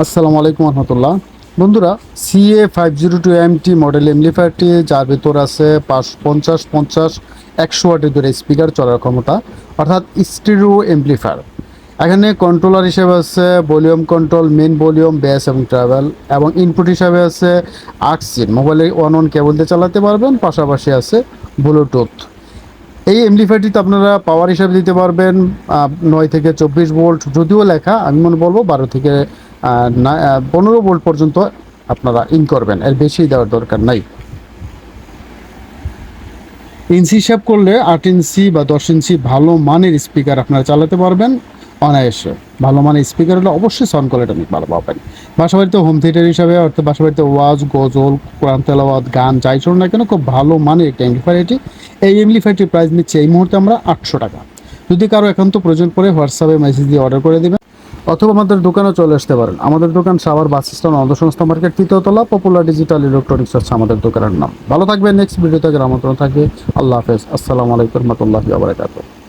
আসসালামু আলাইকুম রহমতুল্লাহ। বন্ধুরা, CA 502MT মডেল এমপ্লিফায়ারটি, যার ভিতর আছে 50 100 ওয়াটের ধরে স্পিকার চলার ক্ষমতা, অর্থাৎ স্টিরিও এমপ্লিফায়ার। এখানে কন্ট্রোলার হিসেবে আছে volume control, main volume, bass এবং ট্রাভেল, এবং ইনপুট হিসাবে আছে আর্কসিন, মোবাইলে অন কেবল দিয়ে চালাতে পারবেন, পাশাপাশি আছে ব্লুটুথ। এই এমপ্লিফায়ারটিতে আপনারা পাওয়ার হিসাবে দিতে পারবেন 9 থেকে 24 ভোল্ট, যদিও লেখা আমি মনে বলবো 15 ভোল্ট পর্যন্ত আপনারা ইন করবেন, এর বেশি দেওয়ার দরকার নাই। ইঞ্চি হিসাব করলে 8 ইঞ্চি বা 10 ইঞ্চি ভালো মানের স্পিকার আপনারা চালাতে পারবেন অনায়াসে। ভালো মানের স্পিকার হলে অবশ্যই সাউন্ড কোয়ালিটি অনেক ভালো পাবেন। বাসাবাড়িতে হোম থিয়েটার হিসাবে, অর্থাৎ বাসাবাড়িতে ওয়াজ, গজল, কোরআন তেলাওয়াত, গান যাই শুনুন না কেন, খুব ভালো মানের একটা এমপ্লিফায়ার এটি। এই এমপ্লিফায়ারটির প্রাইস নিচ্ছে এই মুহূর্তে আমরা 800 টাকা। যদি কারো একান্ত প্রয়োজন পড়ে হোয়াটসঅ্যাপে মেসেজ দিয়ে অর্ডার করে দেবেন, অথবা আমাদের দোকানে চলে আসতে পারেন। আমাদের দোকান সাভার বাস স্ট্যান্ড, অন্ধসংস্থা মার্কেট, 3য় তলা, পপুলার ডিজিটাল ইলেকট্রনিক্স হচ্ছে আমাদের দোকানের নাম। ভালো থাকবেন, নেক্সট ভিডিওতে আমন্ত্রণ থাকবে। আল্লাহ হাফেজ, আসসালামু আলাইকুম রহমতুল্লাহি ওয়া বারাকাতুহু।